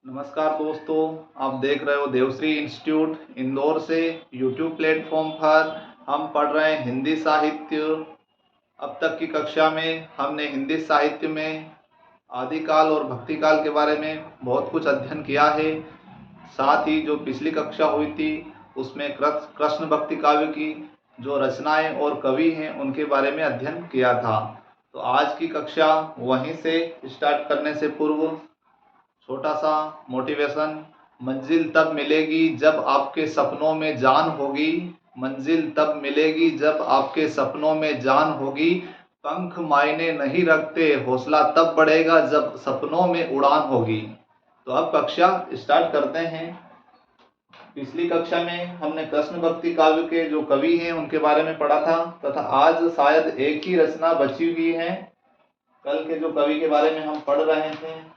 नमस्कार दोस्तों, आप देख रहे हो देवश्री इंस्टीट्यूट इंदौर से। यूट्यूब प्लेटफॉर्म पर हम पढ़ रहे हैं हिंदी साहित्य। अब तक की कक्षा में हमने हिंदी साहित्य में आदिकाल और भक्तिकाल के बारे में बहुत कुछ अध्ययन किया है। साथ ही जो पिछली कक्षा हुई थी उसमें कृष्ण भक्ति काव्य की जो रचनाएं और कवि हैं उनके बारे में अध्ययन किया था। तो आज की कक्षा वहीं से स्टार्ट करने से पूर्व छोटा सा मोटिवेशन। मंजिल तब मिलेगी जब आपके सपनों में जान होगी। मंजिल तब मिलेगी जब आपके सपनों में जान होगी। पंख मायने नहीं रखते, हौसला तब बढ़ेगा जब सपनों में उड़ान होगी। तो अब कक्षा स्टार्ट करते हैं। पिछली कक्षा में हमने कृष्ण भक्ति काव्य के जो कवि हैं उनके बारे में पढ़ा था तथा आज शायद एक ही रचना बची हुई है। कल के जो कवि के बारे में हम पढ़ रहे थे,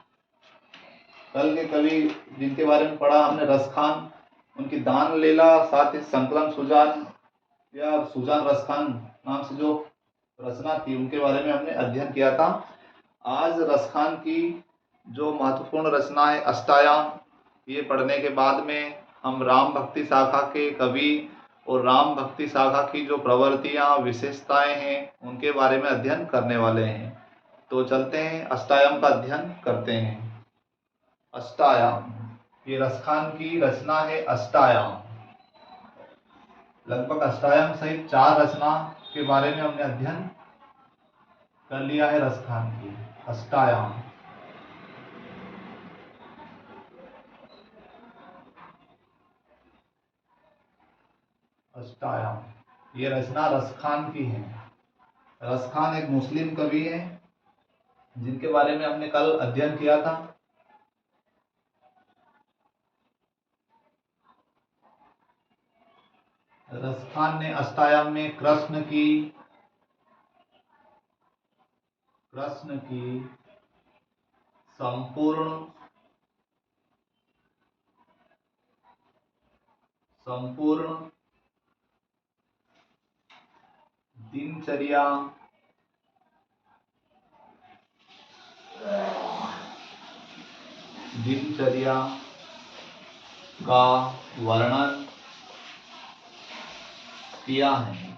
कल के कवि जिनके बारे में पढ़ा हमने रसखान, उनकी दान लीला, साथ ही संकलन सुजान या सुजान रसखान नाम से जो रचना थी उनके बारे में हमने अध्ययन किया था। आज रसखान की जो महत्वपूर्ण रचना है अष्टायाम, ये पढ़ने के बाद में हम राम भक्ति शाखा के कवि और राम भक्ति शाखा की जो प्रवृत्तियाँ विशेषताएं हैं उनके बारे में अध्ययन करने वाले हैं। तो चलते हैं अष्टायाम का अध्ययन करते हैं। अष्टायाम, ये रसखान की रचना है अष्टायाम। लगभग अष्टायाम सहित 4 रचना के बारे में हमने अध्ययन कर लिया है रसखान की। अष्टायाम, अष्टायाम ये रचना रसखान की है। रसखान एक मुस्लिम कवि है जिनके बारे में हमने कल अध्ययन किया था। रसखान ने अष्टायाम में कृष्ण की संपूर्ण दिनचर्या का वर्णन किया है।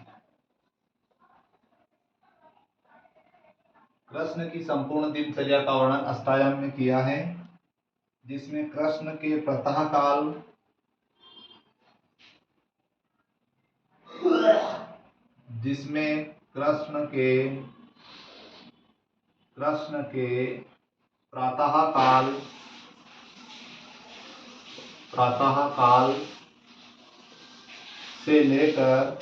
कृष्ण की संपूर्ण दिनचर्या का वर्णन अष्टायाम में किया है, जिसमें कृष्ण के प्रातःकाल, जिसमें कृष्ण के प्रातःकाल से लेकर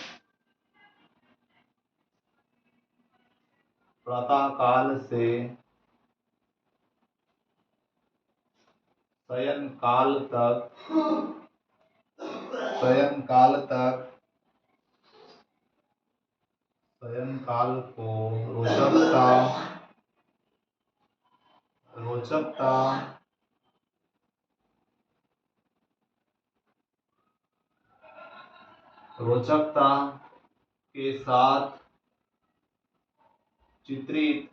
शयन काल को रोचकता के साथ चित्रित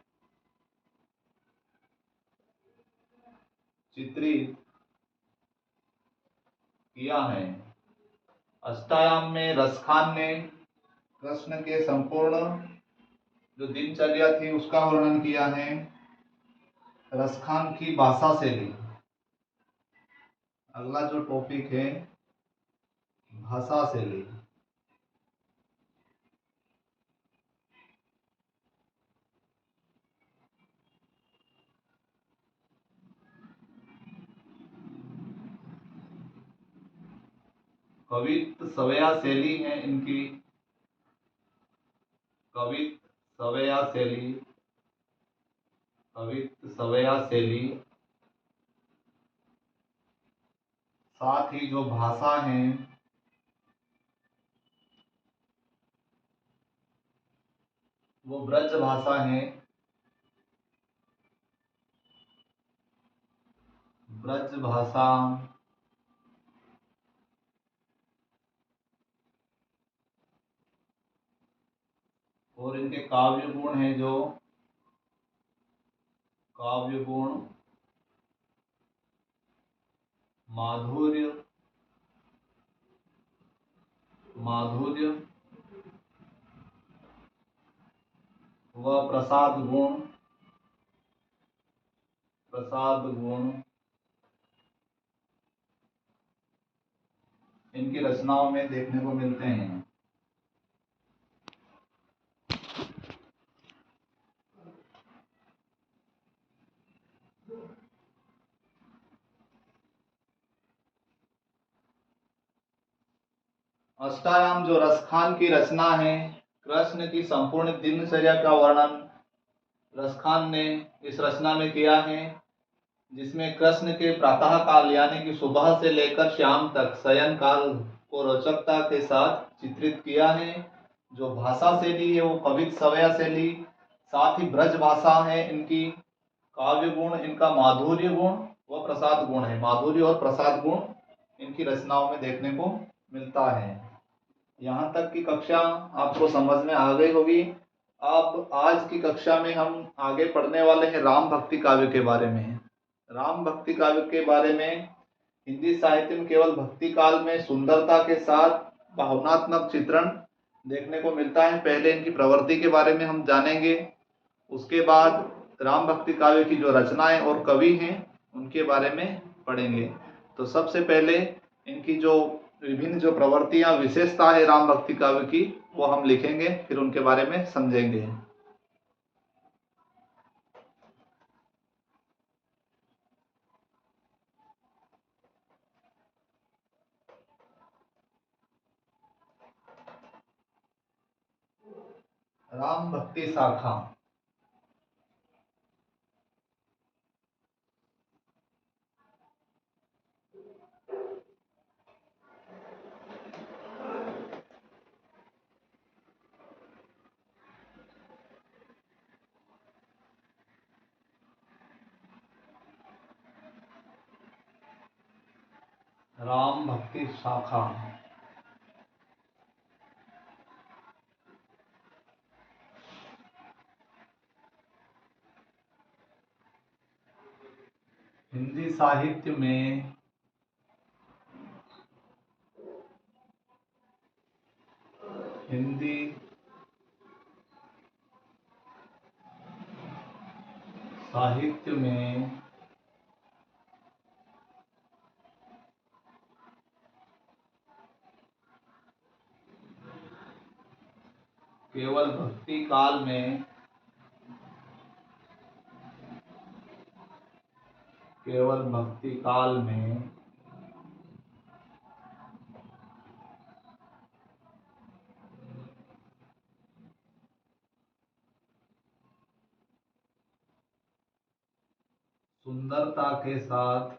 किया है। अष्टायाम में रसखान ने कृष्ण के संपूर्ण जो दिनचर्या थी उसका वर्णन किया है। रसखान की भाषा शैली, अगला जो टॉपिक है भाषा शैली। कवित्त सवया शैली है इनकी, सवया शैली। साथ ही जो भाषा है वो ब्रज भाषा है। ब्रज भाषा और इनके काव्य गुण है जो काव्य गुण माधुर्य, माधुर्य व प्रसाद गुण, प्रसाद गुण इनकी रचनाओं में देखने को मिलते हैं। अष्टायाम जो रसखान की रचना है, कृष्ण की संपूर्ण दिनचर्या का वर्णन रसखान ने इस रचना में किया है, जिसमें कृष्ण के प्रातः काल यानी कि सुबह से लेकर शाम तक शयन काल को रोचकता के साथ चित्रित किया है। जो भाषा शैली है वो कवित सवया शैली, साथ ही ब्रज भाषा है इनकी, काव्य गुण इनका माधुर्य गुण व प्रसाद गुण है। माधुर्य और प्रसाद गुण इनकी रचनाओं में देखने को मिलता है। यहाँ तक की कक्षा आपको समझ में आ गई होगी। अब आज की कक्षा में हम आगे पढ़ने वाले हैं राम भक्ति काव्य के बारे में। राम भक्ति काव्य के बारे में हिंदी साहित्य में केवल भक्ति काल में सुंदरता के साथ भावनात्मक चित्रण देखने को मिलता है। पहले इनकी प्रवृत्ति के बारे में हम जानेंगे, उसके बाद राम भक्ति काव्य की जो रचनाएं और कवि हैं उनके बारे में पढ़ेंगे। तो सबसे पहले इनकी जो विभिन्न जो प्रवृत्तियां विशेषता है राम भक्ति काव्य की वो हम लिखेंगे, फिर उनके बारे में समझेंगे। राम भक्ति शाखा। राम भक्ति शाखा। हिंदी साहित्य में हिंदी साहित्य में केवल भक्ति काल में केवल भक्ति काल में सुंदरता के साथ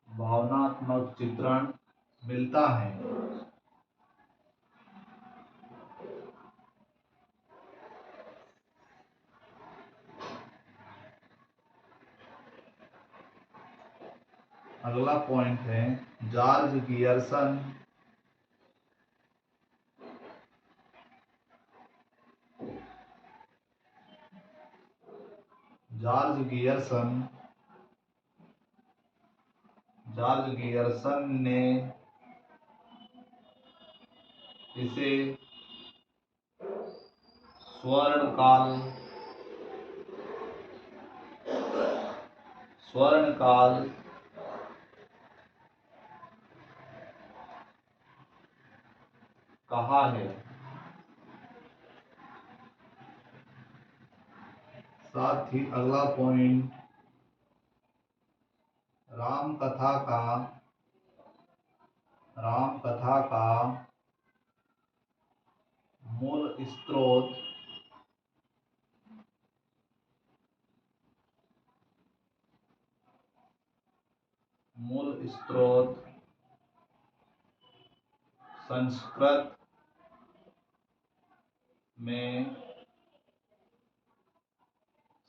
भावनात्मक चित्रण मिलता है। अगला पॉइंट है जॉर्ज गियर्सन। जॉर्ज गियर्सन ने इसे स्वर्ण काल कहा है। साथ ही अगला पॉइंट राम कथा का मूल स्रोत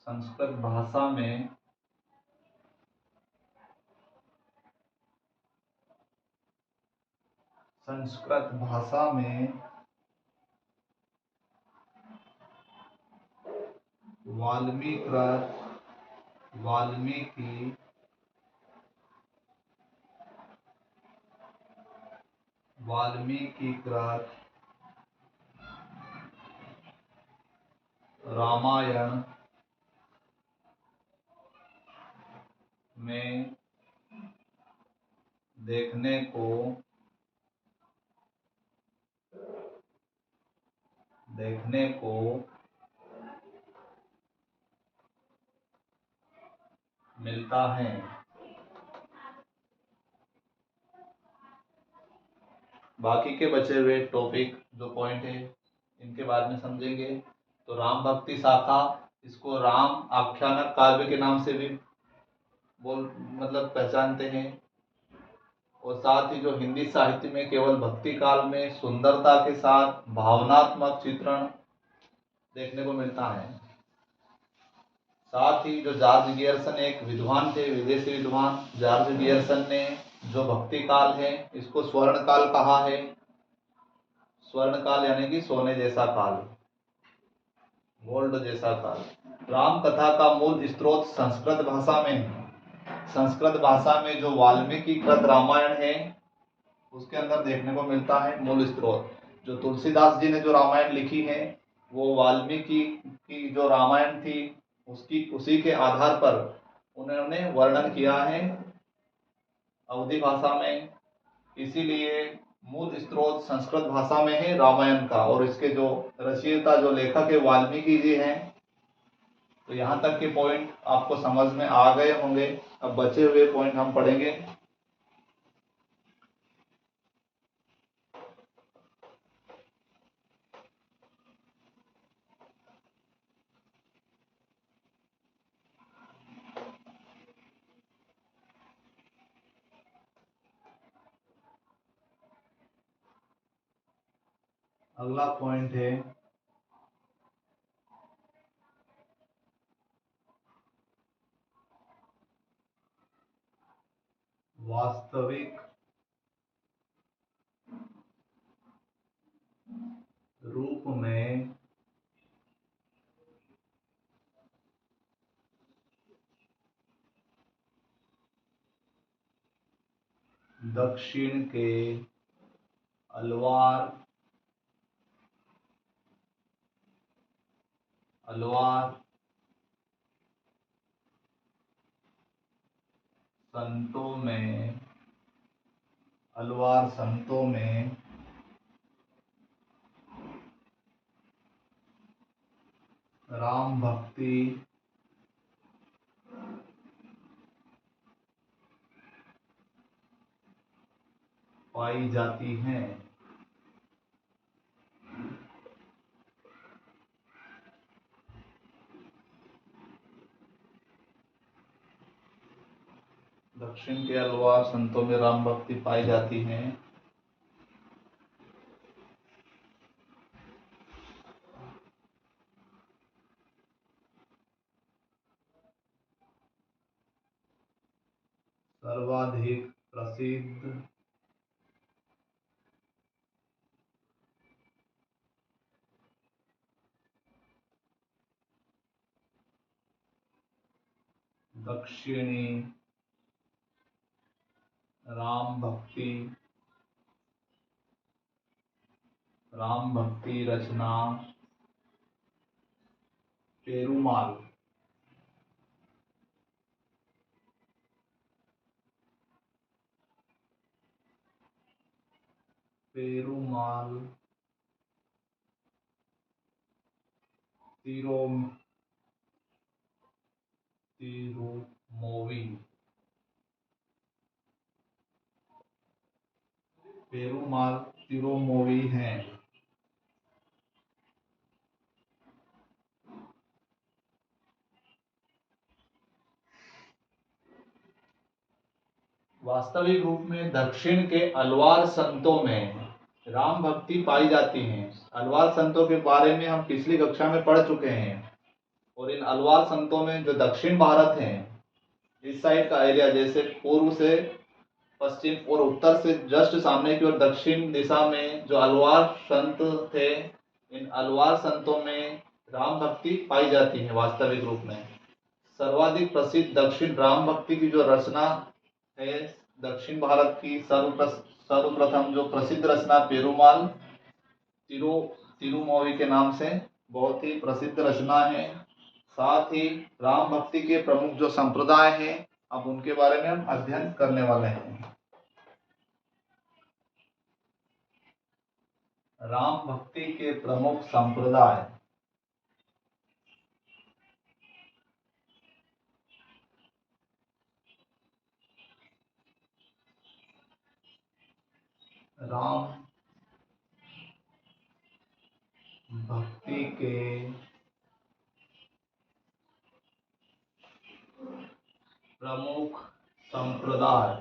संस्कृत भाषा में संस्कृत भाषा में वाल्मीकिकृत रामायण में देखने को मिलता है। बाकी के बचे हुए टॉपिक जो पॉइंट है इनके बारे में समझेंगे। तो राम भक्ति शाखा, इसको राम आख्यानक काव्य के नाम से भी पहचानते हैं। और साथ ही जो हिंदी साहित्य में केवल भक्ति काल में सुंदरता के साथ भावनात्मक चित्रण देखने को मिलता है। साथ ही जो जॉर्ज गियर्सन एक विद्वान थे, विदेशी विद्वान जॉर्ज गियर्सन ने जो भक्ति काल है इसको स्वर्ण काल कहा है। स्वर्ण काल यानी कि सोने जैसा काल, गोल्ड जैसा काल। राम कथा का मूल स्रोत संस्कृत भाषा में है। संस्कृत भाषा में जो वाल्मीकिकृत रामायण है उसके अंदर देखने को मिलता है मूल स्रोत। जो तुलसीदास जी ने जो रामायण लिखी है वो वाल्मीकि की जो रामायण थी उसी के आधार पर उन्होंने वर्णन किया है अवधी भाषा में। इसीलिए मूल स्रोत संस्कृत भाषा में है रामायण का। और इसके जो रचयिता जो लेखक है वाल्मीकि जी हैं। तो यहाँ तक के पॉइंट आपको समझ में आ गए होंगे। अब बचे हुए पॉइंट हम पढ़ेंगे। अगला पॉइंट है वास्तविक रूप में दक्षिण के अलवार संतों में राम भक्ति पाई जाती है। दक्षिण के अलवार संतों में राम भक्ति पाई जाती है। सर्वाधिक प्रसिद्ध दक्षिणी राम भक्ति रचना पेरुमाल तिरुमोवी हैं। वास्तविक रूप में दक्षिण के अलवार संतों में राम भक्ति पाई जाती है। अलवार संतों के बारे में हम पिछली कक्षा में पढ़ चुके हैं। और इन अलवार संतों में जो दक्षिण भारत है, इस साइड का एरिया, जैसे पूर्व से पश्चिम और उत्तर से जस्ट सामने की ओर दक्षिण दिशा में जो अलवार संत थे, इन अलवार संतों में राम भक्ति पाई जाती है वास्तविक रूप में। सर्वाधिक प्रसिद्ध दक्षिण राम भक्ति की जो रचना है दक्षिण भारत की सर्वप्रथम जो प्रसिद्ध रचना पेरुमाल तिरुमोवी के नाम से बहुत ही प्रसिद्ध रचना है। साथ ही राम भक्ति के प्रमुख जो संप्रदाय हैं अब उनके बारे में हम अध्ययन करने वाले हैं। राम भक्ति के प्रमुख संप्रदाय। राम भक्ति के प्रमुख संप्रदाय।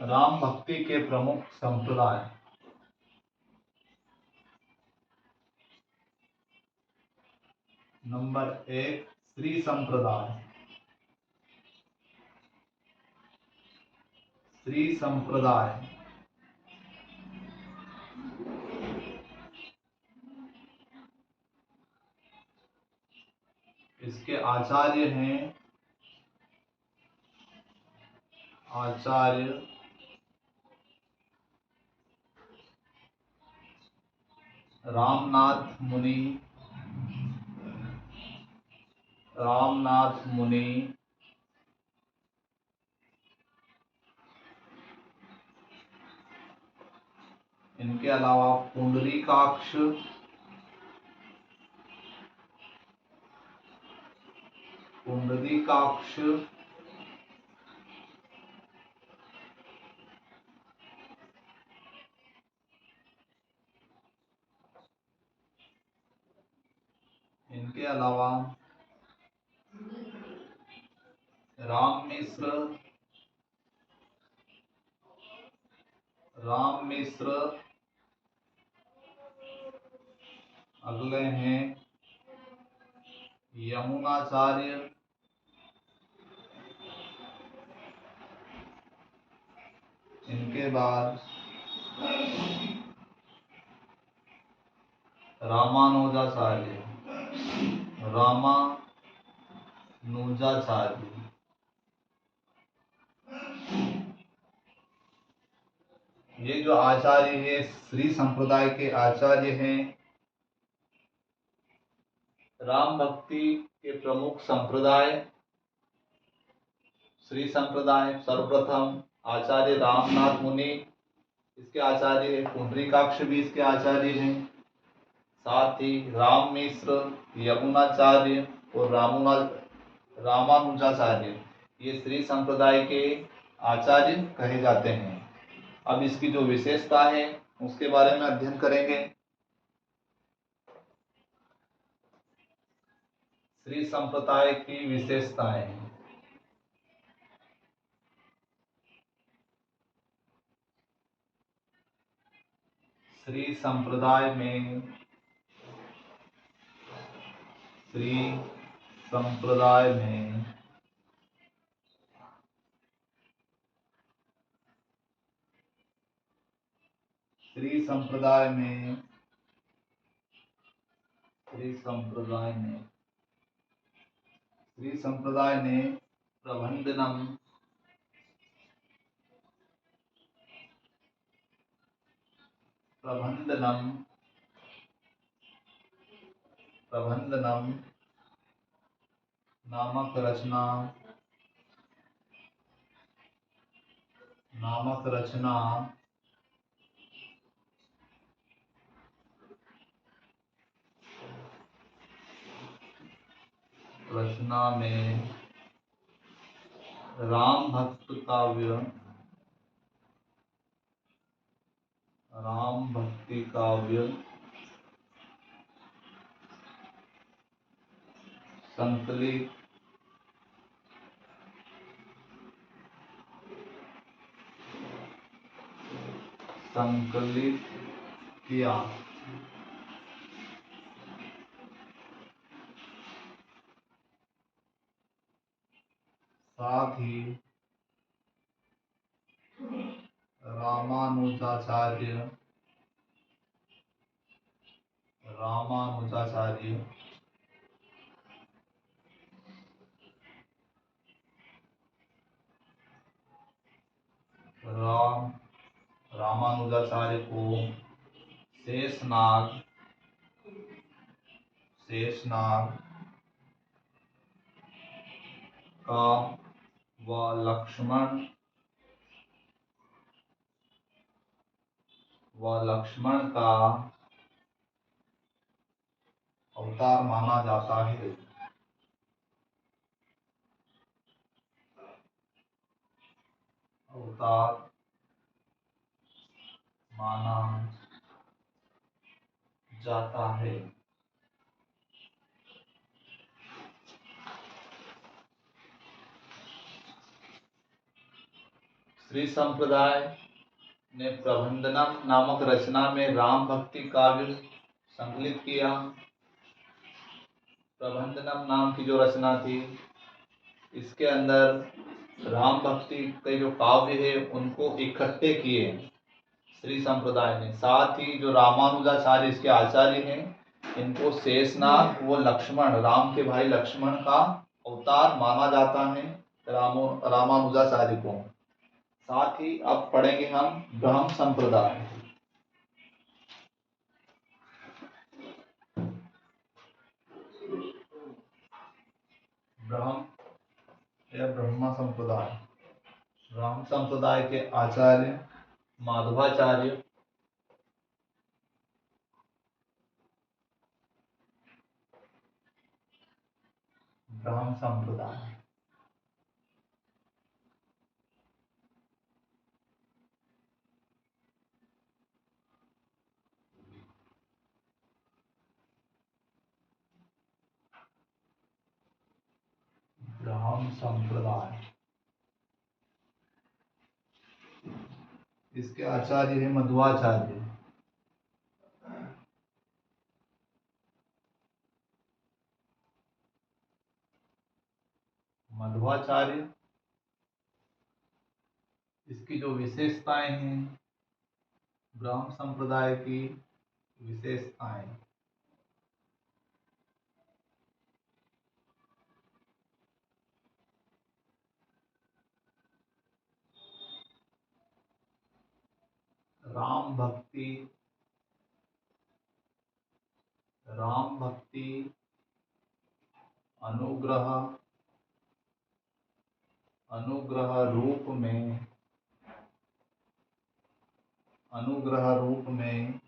राम भक्ति के प्रमुख संप्रदाय। नंबर 1 श्री संप्रदाय। श्री संप्रदाय इसके आचार्य हैं आचार्य रामनाथ मुनि। रामनाथ मुनि इनके अलावा पुंडरीकाक्ष पुंडरीकाक्ष इनके अलावा राम मिश्र अगले हैं यमुनाचार्य। इनके बाद रामानुजाचार्य। ये जो आचार्य है श्री संप्रदाय के आचार्य हैं। राम भक्ति के प्रमुख संप्रदाय श्री संप्रदाय। सर्वप्रथम आचार्य रामनाथ मुनि इसके आचार्य है। पुंडरीकाक्ष भी इसके आचार्य हैं। साथ ही राम मिश्र, यमुनाचार्य और रामानुजाचार्य ये श्री संप्रदाय के आचार्य कहे जाते हैं। अब इसकी जो विशेषता है उसके बारे में अध्ययन करेंगे। श्री संप्रदाय की विशेषताएं। श्री संप्रदाय में श्री संप्रदाय में श्री संप्रदाय में श्री संप्रदाय में श्री संप्रदाय ने प्रबंधनम प्रबंधनम प्रबंधनम नामक रचना रचना में राम भक्त काव्य राम भक्ति काव्य संकलित किया। साथ ही रामानुजाचार्य रामानुजाचार्य राम रामानुजाचार्य को शेषनाग शेषनाग का व लक्ष्मण का अवतार माना जाता है। अवतार माना जाता है। श्री संप्रदाय ने प्रबंधनम नामक रचना में राम भक्ति काव्य संकलित किया। प्रबंधनम नाम की जो रचना थी, इसके अंदर राम भक्ति के जो काव्य है उनको इकट्ठे किए श्री संप्रदाय ने। साथ ही जो रामानुजाचार्य इसके आचार्य हैं, इनको शेषनाग व लक्ष्मण, राम के भाई लक्ष्मण का अवतार माना जाता है रामानुजाचार्य को। साथ ही अब पढ़ेंगे हम ब्रह्म संप्रदाय। ब्रह्म संप्रदाय। ब्रह्म संप्रदाय के आचार्य माधवाचार्य ब्रह्म संप्रदाय। ब्रह्म संप्रदाय, इसके आचार्य है मध्वाचार्य। मध्वाचार्य, इसकी जो विशेषताएं हैं, ब्रह्म संप्रदाय की विशेषताएं। राम भक्ति, अनुग्रह रूप में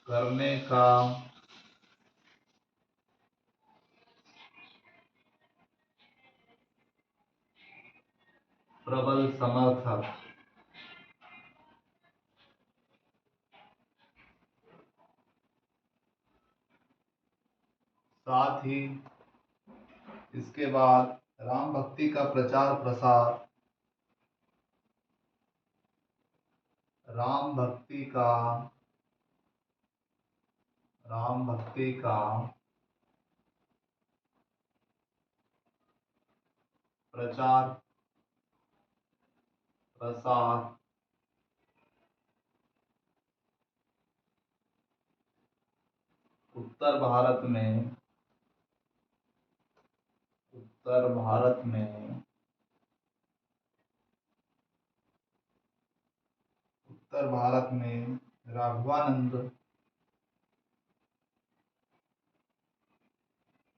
करने का प्रबल समर्थक। साथ ही इसके बाद राम भक्ति का प्रचार प्रसार, राम भक्ति का प्रचार प्रसार उत्तर भारत में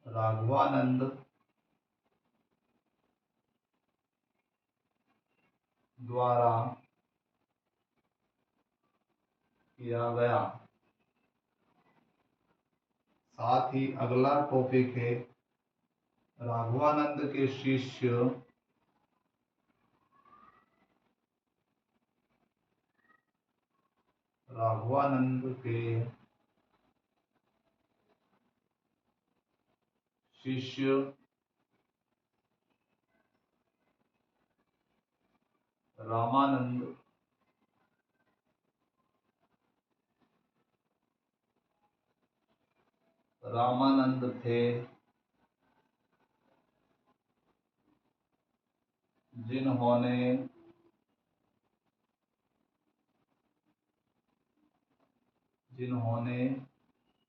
राघवानंद द्वारा किया गया। साथ ही अगला टॉपिक है राघवानंद के शिष्य रामानंद रामानंद थे जिन्होंने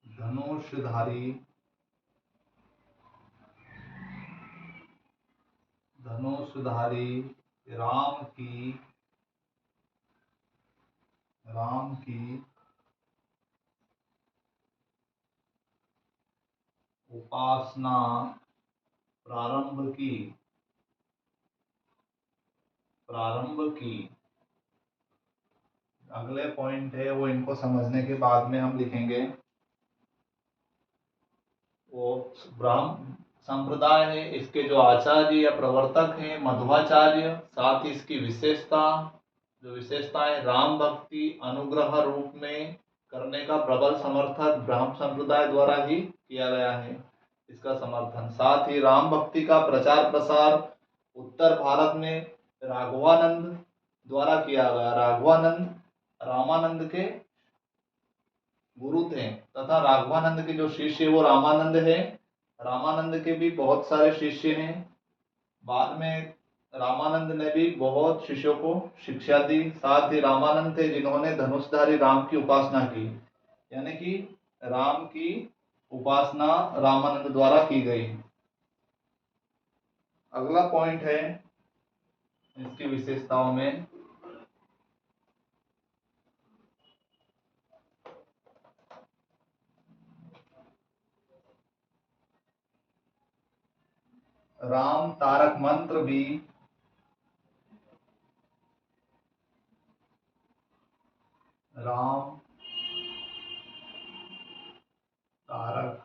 धनुषधारी राम की उपासना प्रारंभ की। अगले पॉइंट है वो इनको समझने के बाद में हम लिखेंगे। वो ब्राह्म संप्रदाय है, इसके जो आचार्य या प्रवर्तक हैं मध्वाचार्य, साथ ही इसकी विशेषताएं राम भक्ति अनुग्रह रूप में करने का प्रबल समर्थन ब्राह्म संप्रदाय द्वारा ही किया गया है। इसका समर्थन, साथ ही राम भक्ति का प्रचार प्रसार उत्तर भारत में राघवानंद द्वारा किया गया। राघवानंद रामानंद के गुरु थे तथा राघवानंद के जो शिष्य वो रामानंद है। रामानंद के भी बहुत सारे शिष्य हैं। बाद में रामानंद ने भी बहुत शिष्यों को शिक्षा दी। साथ ही रामानंद थे जिन्होंने धनुषधारी राम की उपासना की, यानी कि राम की उपासना रामानंद द्वारा की गई। अगला पॉइंट है इसकी विशेषताओं में राम तारक मंत्र भी राम तारक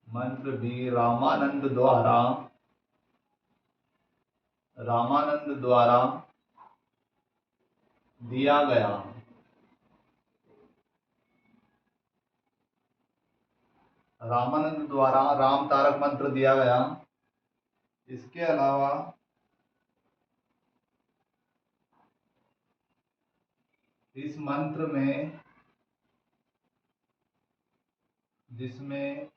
मंत्र भी रामानंद द्वारा दिया गया। रामानंद द्वारा राम तारक मंत्र दिया गया। इसके अलावा इस मंत्र में जिसमें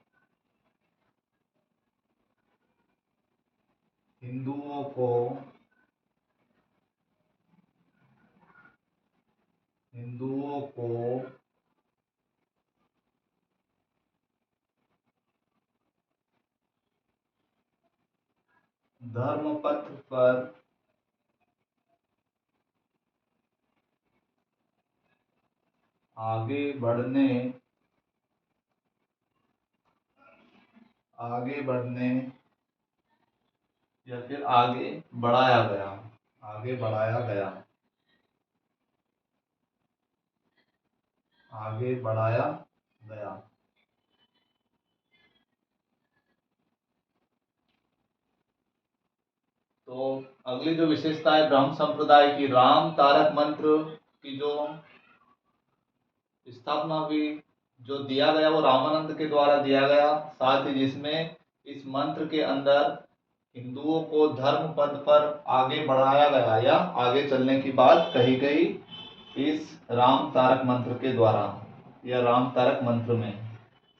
हिंदुओं को धर्म पथ पर आगे बढ़ने या फिर आगे बढ़ाया गया। तो अगली जो विशेषता है ब्रह्म संप्रदाय की, राम तारक मंत्र की जो स्थापना हुई, जो दिया गया वो रामानंद के द्वारा दिया गया। साथ ही जिसमें इस मंत्र के अंदर हिंदुओं को धर्म पद पर आगे बढ़ाया गया या आगे चलने की बात कही गई इस राम तारक मंत्र के द्वारा या राम तारक मंत्र में।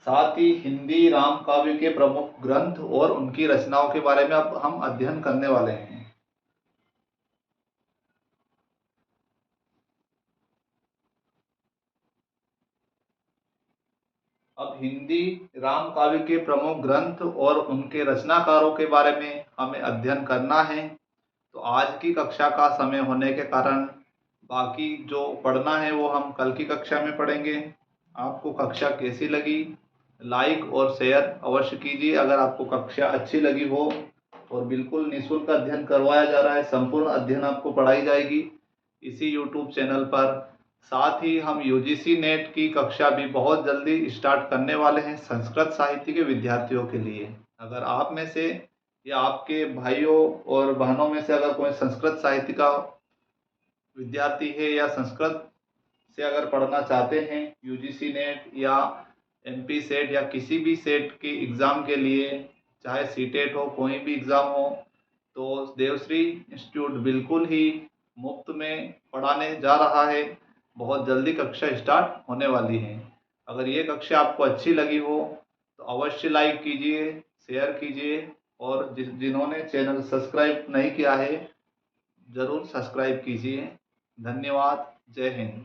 साथ ही हिंदी राम काव्य के प्रमुख ग्रंथ और उनकी रचनाओं के बारे में अब हम अध्ययन करने वाले हैं। अब हिंदी राम काव्य के प्रमुख ग्रंथ और उनके रचनाकारों के बारे में हमें अध्ययन करना है। तो आज की कक्षा का समय होने के कारण बाकी जो पढ़ना है वो हम कल की कक्षा में पढ़ेंगे। आपको कक्षा कैसी लगी लाइक और शेयर अवश्य कीजिए। अगर आपको कक्षा अच्छी लगी हो और बिल्कुल निःशुल्क अध्ययन करवाया जा रहा है, संपूर्ण अध्ययन आपको पढ़ाई जाएगी इसी यूट्यूब चैनल पर। साथ ही हम यूजीसी नेट की कक्षा भी बहुत जल्दी स्टार्ट करने वाले हैं संस्कृत साहित्य के विद्यार्थियों के लिए। अगर आप में से या आपके भाइयों और बहनों में से अगर कोई संस्कृत साहित्य का विद्यार्थी है या संस्कृत से अगर पढ़ना चाहते हैं यूजीसी नेट या एमपी सेट या किसी भी सेट के एग्ज़ाम के लिए, चाहे सीटेट हो, कोई भी एग्ज़ाम हो, तो देवश्री इंस्टीट्यूट बिल्कुल ही मुफ्त में पढ़ाने जा रहा है। बहुत जल्दी कक्षा स्टार्ट होने वाली है। अगर ये कक्षा आपको अच्छी लगी हो तो अवश्य लाइक कीजिए, शेयर कीजिए और जिन्होंने चैनल सब्सक्राइब नहीं किया है ज़रूर सब्सक्राइब कीजिए। धन्यवाद। जय हिंद।